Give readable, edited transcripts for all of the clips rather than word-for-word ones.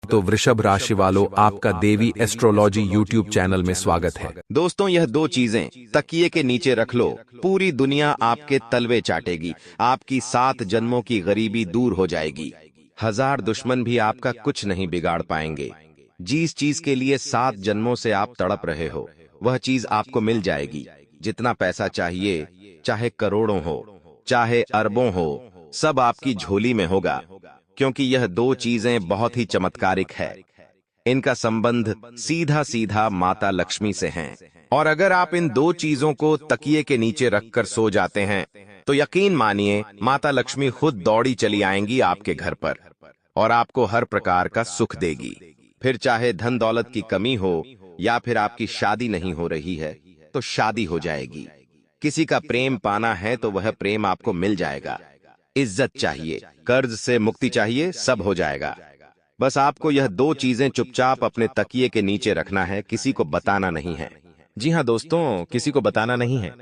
तो वृषभ राशि वालों, आपका देवी एस्ट्रोलॉजी यूट्यूब चैनल में स्वागत है। दोस्तों, यह दो चीजें तकिए के नीचे रख लो, पूरी दुनिया आपके तलवे चाटेगी। आपकी 7 जन्मों की गरीबी दूर हो जाएगी। 1000 दुश्मन भी आपका कुछ नहीं बिगाड़ पाएंगे। जिस चीज के लिए 7 जन्मों से आप तड़प रहे हो, वह चीज आपको मिल जाएगी। जितना पैसा चाहिए, चाहे करोड़ों हो, चाहे अरबों हो, सब आपकी झोली में होगा। क्योंकि यह दो चीजें बहुत ही चमत्कारिक है। इनका संबंध सीधा सीधा माता लक्ष्मी से है। और अगर आप इन दो चीजों को तकिए के नीचे रखकर सो जाते हैं, तो यकीन मानिए माता लक्ष्मी खुद दौड़ी चली आएंगी आपके घर पर और आपको हर प्रकार का सुख देगी। फिर चाहे धन दौलत की कमी हो या फिर आपकी शादी नहीं हो रही है, तो शादी हो जाएगी। किसी का प्रेम पाना है तो वह प्रेम आपको मिल जाएगा। इज्जत चाहिए, कर्ज से मुक्ति चाहिए, सब हो जाएगा। बस आपको यह दो चीजें चुपचाप अपने तकिए के नीचे रखना है, किसी को बताना नहीं है। जी हाँ दोस्तों, किसी को बताना नहीं है।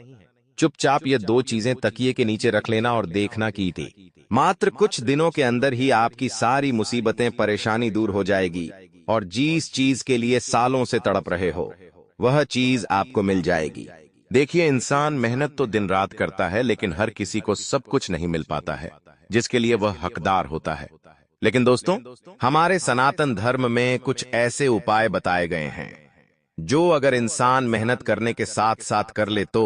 चुपचाप ये दो चीजें तकिए के नीचे रख लेना और देखना की थी। मात्र कुछ दिनों के अंदर ही आपकी सारी मुसीबतें, परेशानी दूर हो जाएगी और जिस चीज के लिए सालों से तड़प रहे हो, वह चीज आपको मिल जाएगी। देखिए, इंसान मेहनत तो दिन रात करता है, लेकिन हर किसी को सब कुछ नहीं मिल पाता है जिसके लिए वह हकदार होता है। लेकिन दोस्तों, हमारे सनातन धर्म में कुछ ऐसे उपाय बताए गए हैं जो अगर इंसान मेहनत करने के साथ साथ कर ले तो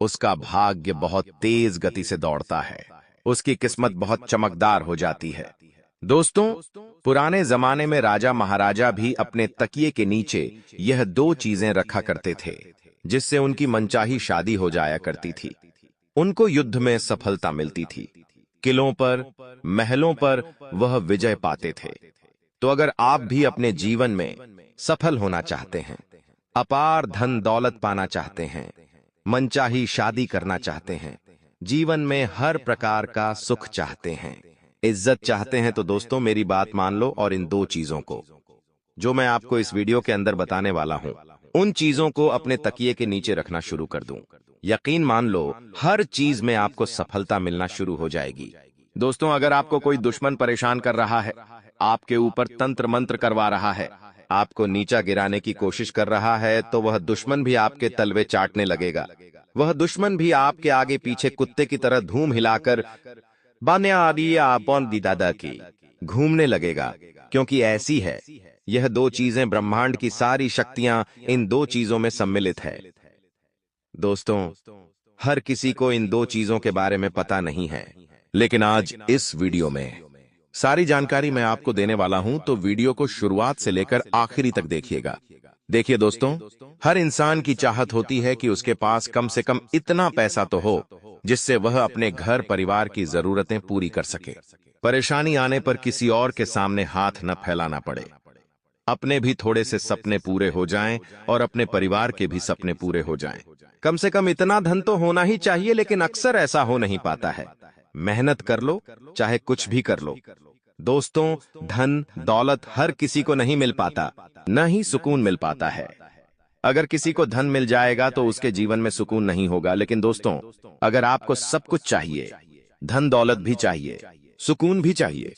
उसका भाग्य बहुत तेज गति से दौड़ता है, उसकी किस्मत बहुत चमकदार हो जाती है। दोस्तों, पुराने जमाने में राजा महाराजा भी अपने तकिए के नीचे यह दो चीजें रखा करते थे, जिससे उनकी मनचाही शादी हो जाया करती थी। उनको युद्ध में सफलता मिलती थी, किलों पर, महलों पर वह विजय पाते थे। तो अगर आप भी अपने जीवन में सफल होना चाहते हैं, अपार धन दौलत पाना चाहते हैं, मनचाही शादी करना चाहते हैं, जीवन में हर प्रकार का सुख चाहते हैं, इज्जत चाहते हैं, तो दोस्तों मेरी बात मान लो और इन दो चीजों को, जो मैं आपको इस वीडियो के अंदर बताने वाला हूं, उन चीजों को अपने तकिए के नीचे रखना शुरू कर दूं। यकीन मान लो, हर चीज में आपको सफलता मिलना शुरू हो जाएगी। दोस्तों, अगर आपको कोई दुश्मन परेशान कर रहा है, आपके ऊपर तंत्र मंत्र करवा रहा है, आपको नीचा गिराने की कोशिश कर रहा है, तो वह दुश्मन भी आपके तलवे चाटने लगेगा। वह दुश्मन भी आपके आगे पीछे कुत्ते की तरह धूम हिलाकर दादा की घूमने लगेगा। क्योंकि ऐसी है यह दो चीजें, ब्रह्मांड की सारी शक्तियां इन दो चीजों में सम्मिलित है। दोस्तों, हर किसी को इन दो चीजों के बारे में पता नहीं है, लेकिन आज इस वीडियो में सारी जानकारी मैं आपको देने वाला हूं, तो वीडियो को शुरुआत से लेकर आखिरी तक देखिएगा। देखिए दोस्तों, हर इंसान की चाहत होती है कि उसके पास कम से कम इतना पैसा तो हो जिससे वह अपने घर परिवार की जरूरतें पूरी कर सके। परेशानी आने पर किसी और के सामने हाथ न फैलाना पड़े, अपने भी थोड़े से सपने पूरे हो जाएं और अपने परिवार के भी सपने पूरे हो जाएं। कम से कम इतना धन तो होना ही चाहिए, लेकिन अक्सर ऐसा हो नहीं पाता है। मेहनत कर लो, चाहे कुछ भी कर लो। दोस्तों, धन दौलत हर किसी को नहीं मिल पाता, न ही सुकून मिल पाता है। अगर किसी को धन मिल जाएगा तो उसके जीवन में सुकून नहीं होगा, लेकिन दोस्तों, अगर आपको सब कुछ चाहिए, धन दौलत भी चाहिए, सुकून भी चाहिए,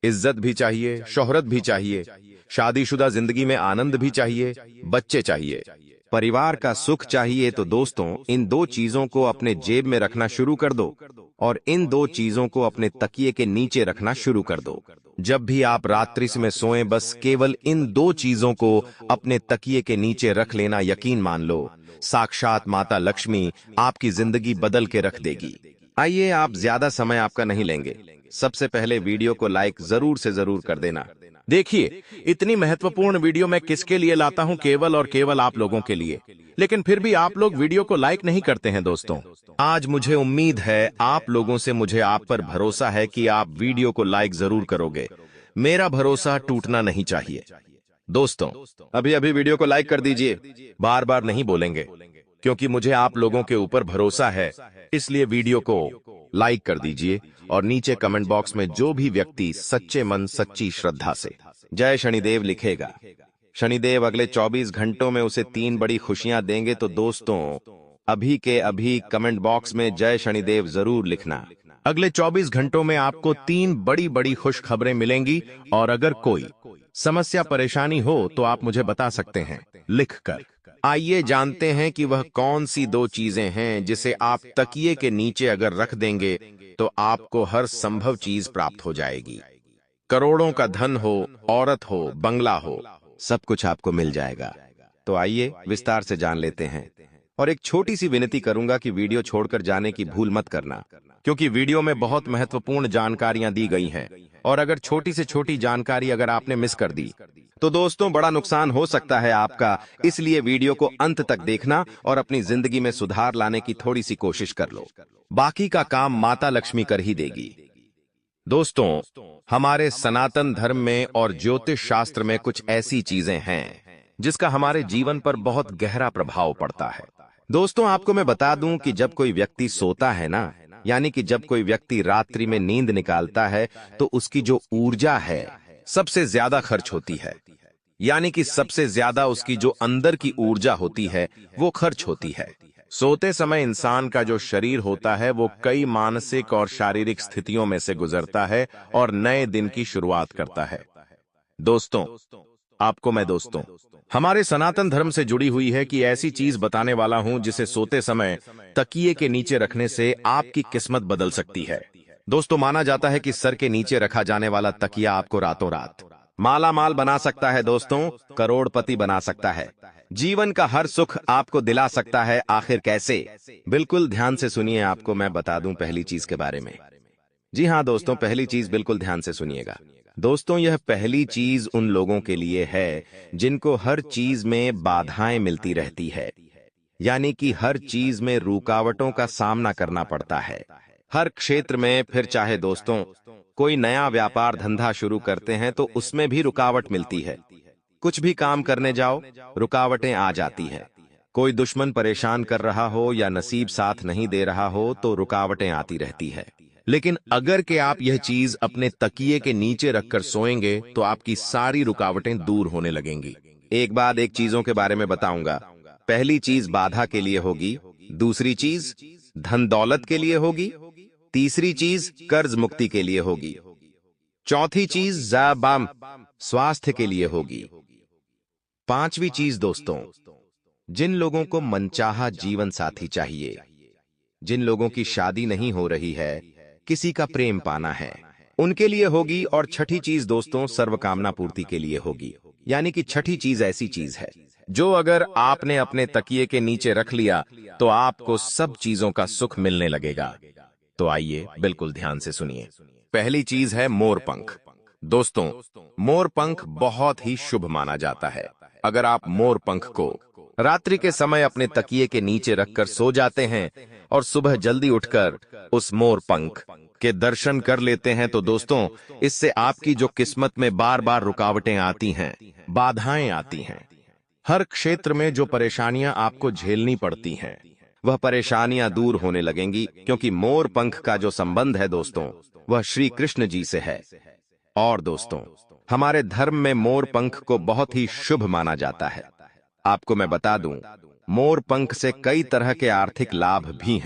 इज्जत भी चाहिए, शोहरत भी चाहिए, शादीशुदा जिंदगी में आनंद भी चाहिए, बच्चे चाहिए, परिवार का सुख चाहिए, तो दोस्तों इन दो चीजों को अपने जेब में रखना शुरू कर दो और इन दो चीजों को अपने तकिए के नीचे रखना शुरू कर दो। जब भी आप रात्रि में सोएं, बस केवल इन दो चीजों को अपने तकिए के नीचे रख लेना। यकीन मान लो, साक्षात माता लक्ष्मी आपकी जिंदगी बदल के रख देगी। आइए, आप ज्यादा समय आपका नहीं लेंगे। सबसे पहले वीडियो को लाइक जरूर से जरूर कर देना। देखिए, इतनी महत्वपूर्ण वीडियो मैं किसके लिए लाता हूं? केवल और केवल आप लोगों के लिए। लेकिन फिर भी आप लोग वीडियो को लाइक नहीं करते हैं। दोस्तों, आज मुझे उम्मीद है आप लोगों से, मुझे आप पर भरोसा है कि आप वीडियो को लाइक जरूर करोगे। मेरा भरोसा टूटना नहीं चाहिए। दोस्तों, अभी अभी वीडियो को लाइक कर दीजिए। बार बार नहीं बोलेंगे, क्योंकि मुझे आप लोगों के ऊपर भरोसा है, इसलिए वीडियो को लाइक कर दीजिए और नीचे कमेंट बॉक्स में जो भी व्यक्ति सच्चे मन सच्ची श्रद्धा से जय शनिदेव लिखेगा, शनिदेव अगले 24 घंटों में उसे 3 बड़ी खुशियां देंगे। तो दोस्तों, अभी के अभी कमेंट बॉक्स में जय शनिदेव जरूर लिखना। अगले 24 घंटों में आपको 3 बड़ी बड़ी खुश खबरें मिलेंगी और अगर कोई समस्या परेशानी हो तो आप मुझे बता सकते हैं लिखकर। आइए जानते हैं कि वह कौन सी दो चीजें हैं जिसे आप तकिए के नीचे अगर रख देंगे तो आपको हर संभव चीज प्राप्त हो जाएगी। करोड़ों का धन हो, औरत हो, बंगला हो, सब कुछ आपको मिल जाएगा। तो आइए विस्तार से जान लेते हैं। और एक छोटी सी विनती करूंगा कि वीडियो छोड़कर जाने की भूल मत करना, क्योंकि वीडियो में बहुत महत्वपूर्ण जानकारियां दी गई हैं और अगर छोटी से छोटी जानकारी अगर आपने मिस कर दी तो दोस्तों बड़ा नुकसान हो सकता है आपका। इसलिए वीडियो को अंत तक देखना और अपनी जिंदगी में सुधार लाने की थोड़ी सी कोशिश कर लो। बाकी का काम माता लक्ष्मी कर ही देगी। दोस्तों, हमारे सनातन धर्म में और ज्योतिष शास्त्र में कुछ ऐसी चीजें हैं जिसका हमारे जीवन पर बहुत गहरा प्रभाव पड़ता है। दोस्तों, आपको मैं बता दूं कि जब कोई व्यक्ति सोता है ना, यानी कि जब कोई व्यक्ति रात्रि में नींद निकालता है तो उसकी जो ऊर्जा है सबसे ज्यादा खर्च होती है। यानी कि सबसे ज्यादा उसकी जो अंदर की ऊर्जा होती है वो खर्च होती है। सोते समय इंसान का जो शरीर होता है वो कई मानसिक और शारीरिक स्थितियों में से गुजरता है और नए दिन की शुरुआत करता है। दोस्तों, आपको मैं हमारे सनातन धर्म से जुड़ी हुई है कि ऐसी चीज बताने वाला हूं जिसे सोते समय तकिए के नीचे रखने से आपकी किस्मत बदल सकती है। दोस्तों, माना जाता है कि सर के नीचे रखा जाने वाला तकिया आपको रातों रात माला माल बना सकता है। दोस्तों, करोड़पति बना सकता है, जीवन का हर सुख आपको दिला सकता है। आखिर कैसे? बिल्कुल ध्यान से सुनिए, आपको मैं बता दूं पहली चीज के बारे में। जी हाँ दोस्तों, पहली चीज बिल्कुल ध्यान से सुनिएगा। दोस्तों, यह पहली चीज उन लोगों के लिए है जिनको हर चीज में बाधाएं मिलती रहती है, यानी कि हर चीज में रुकावटों का सामना करना पड़ता है, हर क्षेत्र में। फिर चाहे दोस्तों कोई नया व्यापार धंधा शुरू करते हैं तो उसमें भी रुकावट मिलती है। कुछ भी काम करने जाओ, रुकावटें आ जाती हैं। कोई दुश्मन परेशान कर रहा हो या नसीब साथ नहीं दे रहा हो तो रुकावटें आती रहती है। लेकिन अगर के आप यह चीज अपने तकिए के नीचे रखकर सोएंगे तो आपकी सारी रुकावटें दूर होने लगेंगी। एक बाद एक चीजों के बारे में बताऊंगा। पहली चीज बाधा के लिए होगी, दूसरी चीज धन दौलत के लिए होगी, तीसरी चीज कर्ज मुक्ति के लिए होगी, चौथी चीज ज़बाम स्वास्थ्य के लिए होगी, पांचवी चीज दोस्तों जिन लोगों को मनचाहा जीवन साथी चाहिए, जिन लोगों की शादी नहीं हो रही है, किसी का प्रेम पाना है, उनके लिए होगी। और छठी चीज दोस्तों सर्वकामना पूर्ति के लिए होगी। यानी कि छठी चीज ऐसी चीज है जो अगर आपने अपने तकिए के नीचे रख लिया तो आपको सब चीजों का सुख मिलने लगेगा। तो आइए बिल्कुल ध्यान से सुनिए। पहली चीज है मोर पंख। दोस्तों, मोर पंख बहुत ही शुभ माना जाता है। अगर आप मोर पंख को रात्रि के समय अपने तकिए के नीचे रखकर सो जाते हैं और सुबह जल्दी उठकर उस मोर पंख के दर्शन कर लेते हैं तो दोस्तों इससे आपकी जो किस्मत में बार बार रुकावटें आती हैं, बाधाएं आती हैं, हर क्षेत्र में जो परेशानियां आपको झेलनी पड़ती हैं वह परेशानियां दूर होने लगेंगी, क्योंकि मोर पंख का जो संबंध है दोस्तों वह श्री कृष्ण जी से है। और दोस्तों, हमारे धर्म में मोर पंख को बहुत ही शुभ माना जाता है। आपको मैं बता दूं, मोर पंख से कई तरह के आर्थिक लाभ भी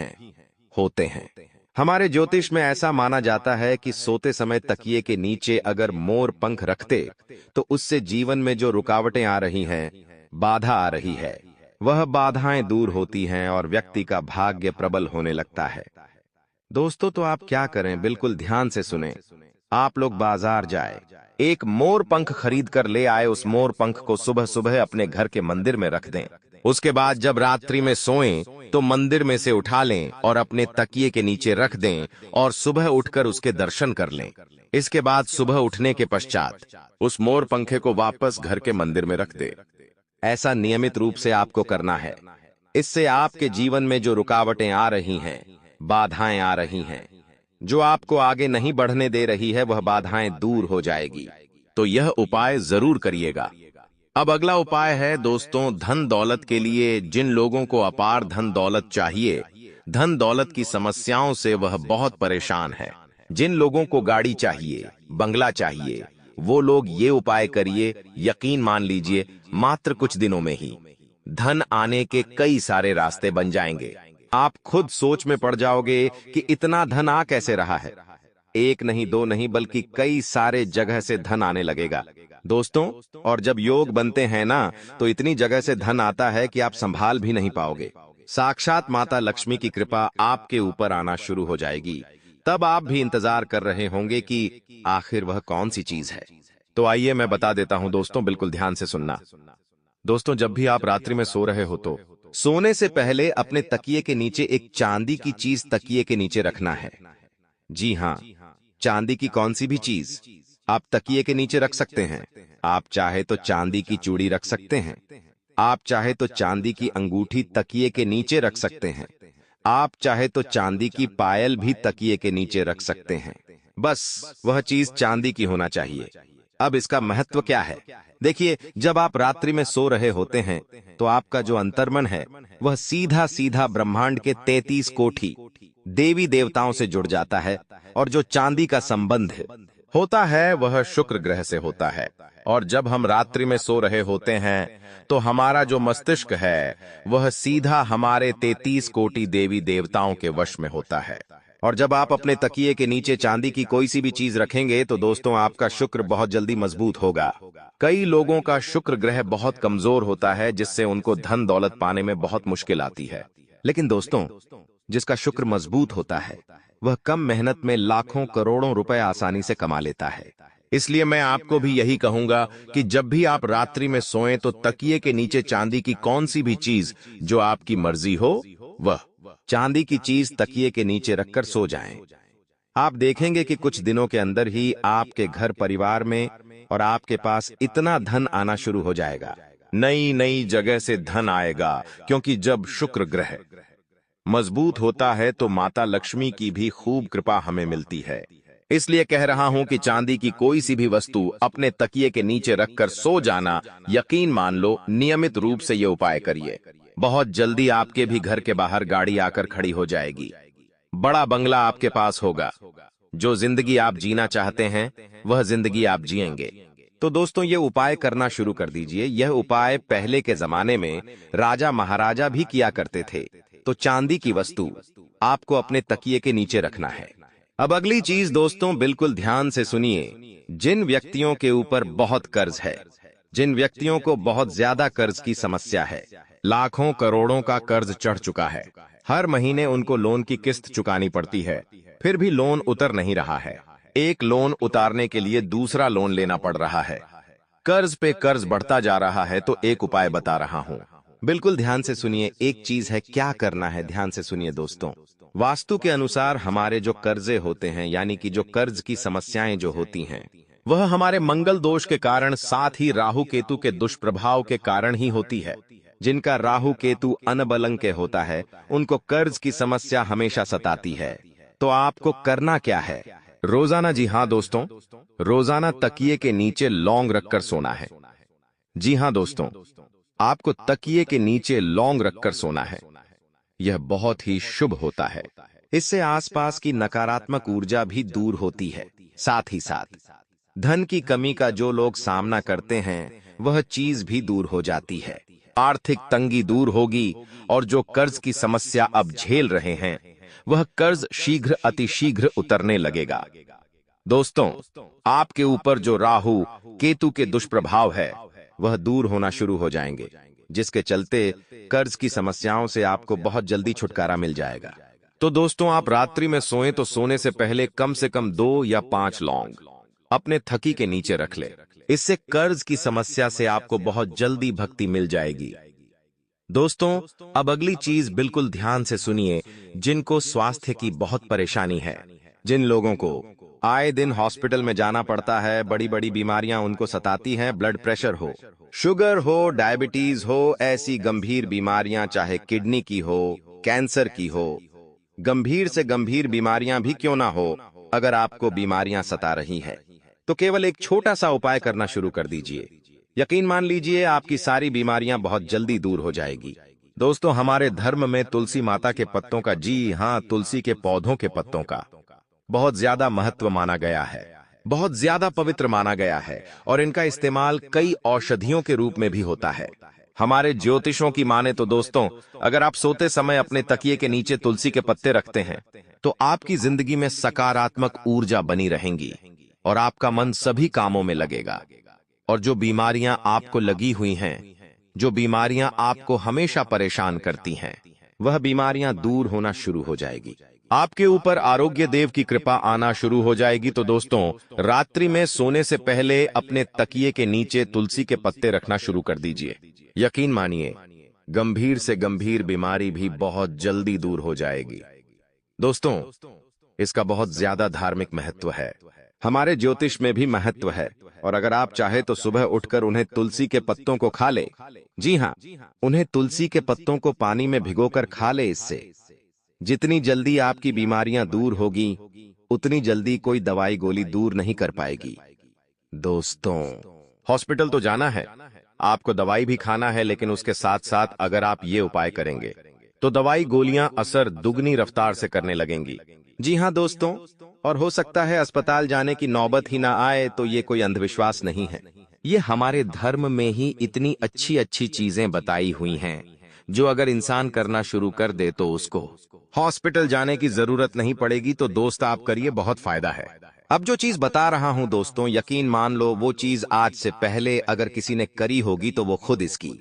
होते हैं। हमारे ज्योतिष में ऐसा माना जाता है कि सोते समय तकिए के नीचे अगर मोर पंख रखते तो उससे जीवन में जो रुकावटें आ रही हैं, बाधा आ रही है, वह बाधाएं दूर होती हैं और व्यक्ति का भाग्य प्रबल होने लगता है। दोस्तों, तो आप क्या करें, बिल्कुल ध्यान से सुने। आप लोग बाजार जाए, एक मोर पंख खरीद कर ले आए। उस मोर पंख को सुबह सुबह अपने घर के मंदिर में रख दें। उसके बाद जब रात्रि में सोएं तो मंदिर में से उठा लें और अपने तकिए के नीचे रख दें और सुबह उठकर उसके दर्शन कर लें। इसके बाद सुबह उठने के पश्चात उस मोर पंखे को वापस घर के मंदिर में रख दे। ऐसा नियमित रूप से आपको करना है। इससे आपके जीवन में जो रुकावटें आ रही हैं, बाधाएं आ रही हैं, जो आपको आगे नहीं बढ़ने दे रही है, वह बाधाएं दूर हो जाएगी। तो यह उपाय जरूर करिएगा। अब अगला उपाय है दोस्तों धन दौलत के लिए। जिन लोगों को अपार धन दौलत चाहिए, धन दौलत की समस्याओं से वह बहुत परेशान है, जिन लोगों को गाड़ी चाहिए, बंगला चाहिए, वो लोग ये उपाय करिए। यकीन मान लीजिए, मात्र कुछ दिनों में ही धन आने के कई सारे रास्ते बन जाएंगे। आप खुद सोच में पड़ जाओगे कि इतना धन आ कैसे रहा है। एक नहीं, दो नहीं, बल्कि कई सारे जगह से धन आने लगेगा। दोस्तों, और जब योग बनते हैं ना, तो इतनी जगह से धन आता है कि आप संभाल भी नहीं पाओगे। साक्षात माता लक्ष्मी की कृपा आपके ऊपर आना शुरू हो जाएगी। तब आप भी इंतजार कर रहे होंगे कि आखिर वह कौन सी चीज है। तो आइए मैं बता देता हूं दोस्तों, बिल्कुल ध्यान से सुनना। दोस्तों, जब भी आप रात्रि में सो रहे हो तो सोने से पहले अपने तकिए के नीचे एक चांदी की चीज तकिए के नीचे रखना है। जी हाँ, चांदी की कौन सी भी चीज आप तकिए के नीचे रख सकते हैं। आप चाहे तो चांदी की चूड़ी रख सकते हैं। आप चाहे तो चांदी की अंगूठी तकिए के नीचे रख सकते हैं। आप चाहे तो चांदी की पायल भी तकिए के नीचे रख सकते हैं। बस वह चीज चांदी की होना चाहिए। अब इसका महत्व क्या है? देखिए, जब आप रात्रि में सो रहे होते हैं तो आपका जो अंतर्मन है वह सीधा सीधा ब्रह्मांड के 33 कोटि देवी देवताओं से जुड़ जाता है, और जो चांदी का संबंध होता है वह शुक्र ग्रह से होता है। और जब हम रात्रि में सो रहे होते हैं तो हमारा जो मस्तिष्क है वह सीधा हमारे 33 कोटि देवी देवताओं के वश में होता है। और जब आप अपने तकिए के नीचे चांदी की कोई सी भी चीज रखेंगे तो दोस्तों, आपका शुक्र बहुत जल्दी मजबूत होगा। कई लोगों का शुक्र ग्रह बहुत कमजोर होता है, जिससे उनको धन दौलत पाने में बहुत मुश्किल आती है। लेकिन दोस्तों, जिसका शुक्र मजबूत होता है वह कम मेहनत में लाखों करोड़ों रुपए आसानी से कमा लेता है। इसलिए मैं आपको भी यही कहूंगा कि जब भी आप रात्रि में सोएं तो तकिए के नीचे चांदी की कौन सी भी चीज जो आपकी मर्जी हो, वह चांदी की चीज तकिए के नीचे रखकर सो जाएं। आप देखेंगे कि कुछ दिनों के अंदर ही आपके घर परिवार में और आपके पास इतना धन आना शुरू हो जाएगा। नई नई जगह से धन आएगा, क्योंकि जब शुक्र ग्रह मजबूत होता है तो माता लक्ष्मी की भी खूब कृपा हमें मिलती है। इसलिए कह रहा हूं कि चांदी की कोई सी भी वस्तु अपने तकिए के नीचे रखकर सो जाना, यकीन मान लो, नियमित रूप से ये उपाय करिए। बहुत जल्दी आपके भी घर के बाहर गाड़ी आकर खड़ी हो जाएगी। बड़ा बंगला आपके पास होगा। जो जिंदगी आप जीना चाहते हैं वह जिंदगी आप जिएंगे। तो दोस्तों, ये उपाय करना शुरू कर दीजिए। यह उपाय पहले के जमाने में राजा महाराजा भी किया करते थे। तो चांदी की वस्तु आपको अपने तकिए के नीचे रखना है। अब अगली चीज दोस्तों, बिल्कुल ध्यान से सुनिए। जिन व्यक्तियों के ऊपर बहुत कर्ज है, जिन व्यक्तियों को बहुत ज्यादा कर्ज की समस्या है, लाखों करोड़ों का कर्ज चढ़ चुका है, हर महीने उनको लोन की किस्त चुकानी पड़ती है, फिर भी लोन उतर नहीं रहा है, एक लोन उतारने के लिए दूसरा लोन लेना पड़ रहा है, कर्ज पे कर्ज बढ़ता जा रहा है, तो एक उपाय बता रहा हूं। बिल्कुल ध्यान से सुनिए। एक चीज है, क्या करना है, ध्यान से सुनिए दोस्तों। वास्तु के अनुसार हमारे जो कर्जे होते हैं, यानी कि जो कर्ज की समस्याएं जो होती हैं, वह हमारे मंगल दोष के कारण, साथ ही राहु केतु के दुष्प्रभाव के कारण ही होती है। जिनका राहु केतु अनबलंग के होता है उनको कर्ज की समस्या हमेशा सताती है। तो आपको करना क्या है? रोजाना, जी हाँ दोस्तों, रोजाना तकिए के नीचे लौंग रखकर सोना है। जी हाँ दोस्तों, आपको तकिए के नीचे लौंग रखकर सोना है। यह बहुत ही शुभ होता है। इससे आसपास की नकारात्मक ऊर्जा भी दूर होती है। साथ ही साथ धन की कमी का जो लोग सामना करते हैं वह चीज भी दूर हो जाती है। आर्थिक तंगी दूर होगी, और जो कर्ज की समस्या अब झेल रहे हैं वह कर्ज शीघ्र अतिशीघ्र उतरने लगेगा। दोस्तों, आपके ऊपर जो राहु केतु के दुष्प्रभाव है वह दूर होना शुरू हो जाएंगे, जिसके चलते कर्ज की समस्याओं से आपको बहुत जल्दी छुटकारा मिल जाएगा। तो दोस्तों, आप रात्रि में सोएं तो सोने से पहले कम से कम 2 या 5 लौंग अपने थकी के नीचे रख ले। इससे कर्ज की समस्या से आपको बहुत जल्दी भक्ति मिल जाएगी। दोस्तों, अब अगली चीज बिल्कुल ध्यान से सुनिए। जिनको स्वास्थ्य की बहुत परेशानी है, जिन लोगों को आए दिन हॉस्पिटल में जाना पड़ता है, बड़ी बड़ी बीमारियां उनको सताती हैं, ब्लड प्रेशर हो, शुगर हो, डायबिटीज हो, ऐसी गंभीर बीमारियां, चाहे किडनी की हो, कैंसर की हो, गंभीर से गंभीर बीमारियां भी क्यों ना हो, अगर आपको बीमारियां सता रही हैं तो केवल एक छोटा सा उपाय करना शुरू कर दीजिए। यकीन मान लीजिए, आपकी सारी बीमारियां बहुत जल्दी दूर हो जाएगी। दोस्तों, हमारे धर्म में तुलसी माता के पत्तों का, जी हाँ, तुलसी के पौधों के पत्तों का बहुत ज्यादा महत्व माना गया है, बहुत ज्यादा पवित्र माना गया है, और इनका इस्तेमाल कई औषधियों के रूप में भी होता है। हमारे ज्योतिषों की माने तो दोस्तों, अगर आप सोते समय अपने तकिए के नीचे तुलसी के पत्ते रखते हैं तो आपकी जिंदगी में सकारात्मक ऊर्जा बनी रहेंगी और आपका मन सभी कामों में लगेगा। और जो बीमारियां आपको लगी हुई हैं, जो बीमारियां आपको हमेशा परेशान करती हैं, वह बीमारियां दूर होना शुरू हो जाएगी। आपके ऊपर आरोग्य देव की कृपा आना शुरू हो जाएगी। तो दोस्तों, रात्रि में सोने से पहले अपने तकिए के नीचे तुलसी के पत्ते रखना शुरू कर दीजिए। यकीन मानिए, गंभीर से गंभीर बीमारी भी बहुत जल्दी दूर हो जाएगी। दोस्तों, इसका बहुत ज्यादा धार्मिक महत्व है, हमारे ज्योतिष में भी महत्व है। और अगर आप चाहे तो सुबह उठकर उन्हें तुलसी के पत्तों को खा ले। जी हाँ, उन्हें तुलसी के पत्तों को पानी में भिगोकर खा ले। इससे जितनी जल्दी आपकी बीमारियां दूर होगी, उतनी जल्दी कोई दवाई गोली दूर नहीं कर पाएगी। दोस्तों, हॉस्पिटल तो जाना है, आपको दवाई भी खाना है, लेकिन उसके साथ साथ अगर आप ये उपाय करेंगे तो दवाई गोलियां असर दुगनी रफ्तार से करने लगेंगी। जी हाँ दोस्तों, और हो सकता है अस्पताल जाने की नौबत ही ना आए। तो ये कोई अंधविश्वास नहीं है, ये हमारे धर्म में ही इतनी अच्छी अच्छी चीजें बताई हुई हैं, जो अगर इंसान करना शुरू कर दे तो उसको हॉस्पिटल जाने की जरूरत नहीं पड़ेगी। तो दोस्त, आप करिए, बहुत फायदा है। अब जो चीज बता रहा हूं दोस्तों, यकीन मान लो वो चीज आज से पहले अगर किसी ने करी होगी तो वो खुद इसकी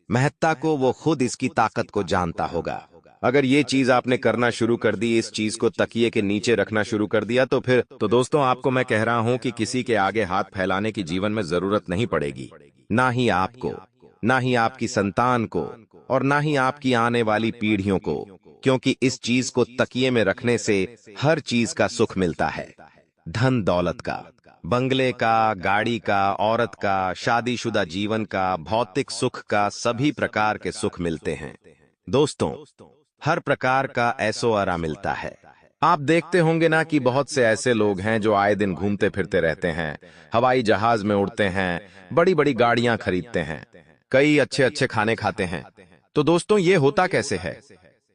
महत्ता को, वो खुद इसकी ताकत को जानता होगा। अगर ये चीज आपने करना शुरू कर दी, इस चीज को तकिए के नीचे रखना शुरू कर दिया, तो फिर तो दोस्तों, आपको मैं कह रहा हूं कि किसी के आगे हाथ फैलाने की जीवन में जरूरत नहीं पड़ेगी। ना ही आपको, ना ही आपकी संतान को, और ना ही आपकी आने वाली पीढ़ियों को, क्योंकि इस चीज को तकिए में रखने से हर चीज का सुख मिलता है। धन दौलत का, बंगले का, गाड़ी का, औरत का, शादीशुदा जीवन का, भौतिक सुख का, सभी प्रकार के सुख मिलते हैं। दोस्तों, हर प्रकार का ऐशो-आराम मिलता है। आप देखते होंगे ना कि बहुत से ऐसे लोग हैं जो आए दिन घूमते फिरते रहते हैं, हवाई जहाज में उड़ते हैं, बड़ी बड़ी गाड़ियां खरीदते हैं, कई अच्छे अच्छे खाने खाते हैं। तो दोस्तों, ये होता कैसे है?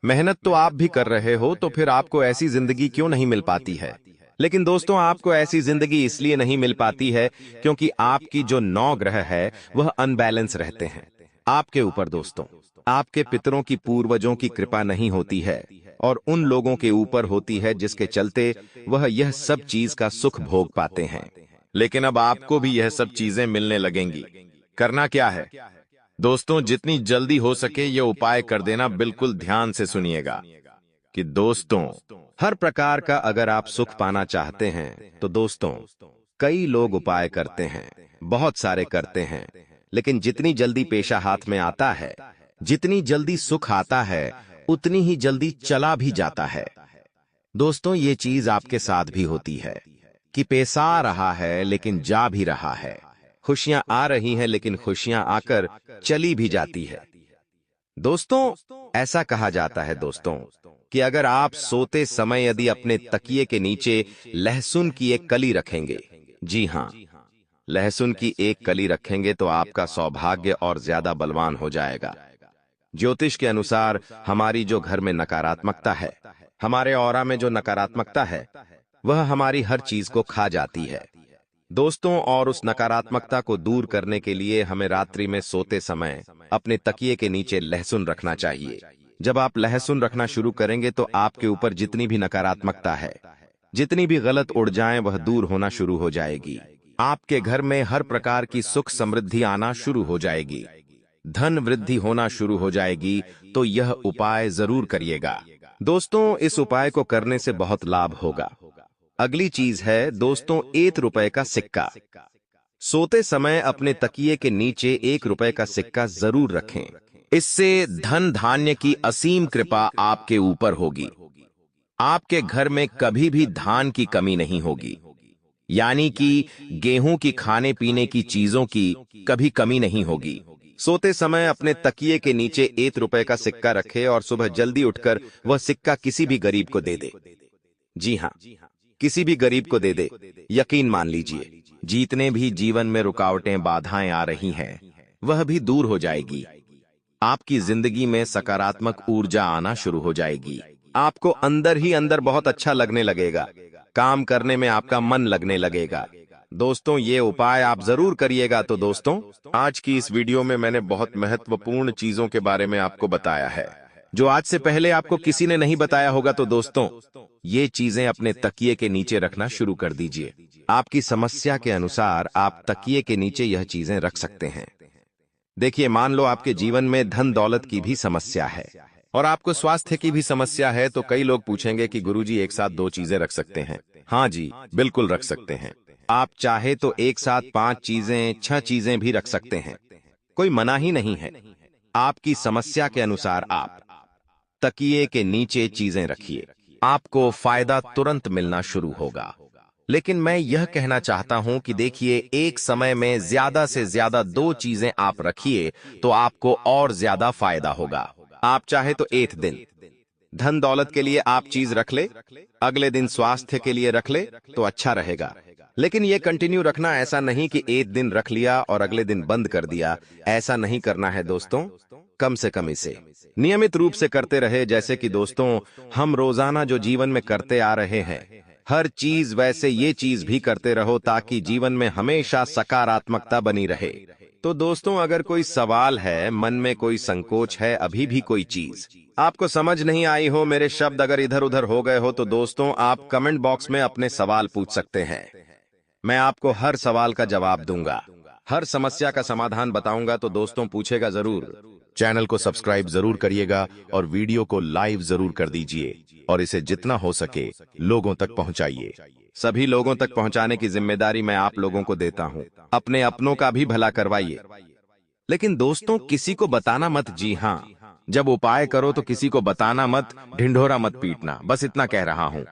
मेहनत तो आप भी कर रहे हो, तो फिर आपको ऐसी जिंदगी क्यों नहीं मिल पाती है? लेकिन दोस्तों, आपको ऐसी जिंदगी इसलिए नहीं मिल पाती है क्योंकि आपकी जो 9 ग्रह है वह अनबैलेंस रहते हैं आपके ऊपर। दोस्तों, आपके पितरों की, पूर्वजों की कृपा नहीं होती है, और उन लोगों के ऊपर होती है जिसके चलते वह यह सब चीज का सुख भोग पाते हैं। लेकिन अब आपको भी यह सब चीजें मिलने लगेंगी। करना क्या है दोस्तों? जितनी जल्दी हो सके यह उपाय कर देना। बिल्कुल ध्यान से सुनिएगा कि दोस्तों, हर प्रकार का अगर आप सुख पाना चाहते हैं तो दोस्तों, कई लोग उपाय करते हैं, बहुत सारे करते हैं, लेकिन जितनी जल्दी पेशा हाथ में आता है, जितनी जल्दी सुख आता है, उतनी ही जल्दी चला भी जाता है। दोस्तों, ये चीज आपके साथ भी होती है कि पैसा आ रहा है लेकिन जा भी रहा है, खुशियां आ रही हैं लेकिन खुशियां आकर चली भी जाती है। दोस्तों, ऐसा कहा जाता है दोस्तों कि अगर आप सोते समय यदि अपने तकिए के नीचे लहसुन की एक कली रखेंगे, जी हां, लहसुन की एक कली रखेंगे, तो आपका सौभाग्य और ज्यादा बलवान हो जाएगा। ज्योतिष के अनुसार हमारी जो घर में नकारात्मकता है, हमारे ऑरा में जो नकारात्मकता है, वह हमारी हर चीज को खा जाती है दोस्तों। और उस नकारात्मकता को दूर करने के लिए हमें रात्रि में सोते समय अपने तकिए के नीचे लहसुन रखना चाहिए। जब आप लहसुन रखना शुरू करेंगे तो आपके ऊपर जितनी भी नकारात्मकता है, जितनी भी गलत ऊर्जाएं, वह दूर होना शुरू हो जाएगी। आपके घर में हर प्रकार की सुख समृद्धि आना शुरू हो जाएगी, धन वृद्धि होना शुरू हो जाएगी। तो यह उपाय जरूर करिएगा दोस्तों। इस उपाय को करने से बहुत लाभ होगा। अगली चीज है दोस्तों, 1 रुपए का सिक्का। सोते समय अपने तकिए के नीचे 1 रुपए का सिक्का जरूर रखें। इससे धन धान्य की असीम कृपा आपके ऊपर होगी। आपके घर में कभी भी धान की कमी नहीं होगी, यानी कि गेहूं की, खाने पीने की चीजों की कभी कमी नहीं होगी। सोते समय अपने तकिए के नीचे 1 रुपए का सिक्का रखे और सुबह जल्दी उठकर वह सिक्का किसी भी गरीब को दे दे। जी हाँ, किसी भी गरीब को दे दे। यकीन मान लीजिए, जितने भी जीवन में रुकावटें, बाधाएं आ रही हैं, वह भी दूर हो जाएगी। आपकी जिंदगी में सकारात्मक ऊर्जा आना शुरू हो जाएगी। आपको अंदर ही अंदर बहुत अच्छा लगने लगेगा, काम करने में आपका मन लगने लगेगा। दोस्तों, ये उपाय आप जरूर करिएगा। तो दोस्तों, आज की इस वीडियो में मैंने बहुत महत्वपूर्ण चीजों के बारे में आपको बताया है, जो आज से पहले आपको किसी ने नहीं बताया होगा। तो दोस्तों, ये चीजें अपने तकिए के नीचे रखना शुरू कर दीजिए। आपकी समस्या के अनुसार आप तकिए के नीचे यह चीजें रख सकते हैं। देखिए, मान लो आपके जीवन में धन दौलत की भी समस्या है और आपको स्वास्थ्य की भी समस्या है, तो कई लोग पूछेंगे कि गुरुजी एक साथ 2 चीजें रख सकते हैं? हाँ जी, बिल्कुल रख सकते हैं। आप चाहे तो एक साथ 5 चीजें, 6 चीजें भी रख सकते हैं, कोई मना ही नहीं है। आपकी समस्या के अनुसार आप तकिए के नीचे चीजें रखिए, आपको फायदा तुरंत मिलना शुरू होगा। लेकिन मैं यह कहना चाहता हूं कि देखिए, एक समय में ज्यादा से ज्यादा 2 चीजें आप रखिए तो आपको और ज्यादा फायदा होगा। आप चाहे तो एक दिन धन दौलत के लिए आप चीज रख ले, अगले दिन स्वास्थ्य के लिए रख ले तो अच्छा रहेगा। लेकिन ये कंटिन्यू रखना, ऐसा नहीं कि एक दिन रख लिया और अगले दिन बंद कर दिया। ऐसा नहीं करना है दोस्तों। कम से कम इसे नियमित रूप से करते रहे। जैसे कि दोस्तों, हम रोजाना जो जीवन में करते आ रहे हैं हर चीज, वैसे ये चीज भी करते रहो ताकि जीवन में हमेशा सकारात्मकता बनी रहे। तो दोस्तों, अगर कोई सवाल है, मन में कोई संकोच है, अभी भी कोई चीज आपको समझ नहीं आई हो, मेरे शब्द अगर इधर उधर हो गए हो, तो दोस्तों आप कमेंट बॉक्स में अपने सवाल पूछ सकते हैं। मैं आपको हर सवाल का जवाब दूंगा, हर समस्या का समाधान बताऊंगा। तो दोस्तों, पूछेगा जरूर। चैनल को सब्सक्राइब जरूर करिएगा और वीडियो को लाइव जरूर कर दीजिए और इसे जितना हो सके लोगों तक पहुंचाइए। सभी लोगों तक पहुंचाने की जिम्मेदारी मैं आप लोगों को देता हूं। अपने अपनों का भी भला करवाइए, लेकिन दोस्तों किसी को बताना मत। जी हां, जब उपाय करो तो किसी को बताना मत, ढिंढोरा मत पीटना। बस इतना कह रहा हूं।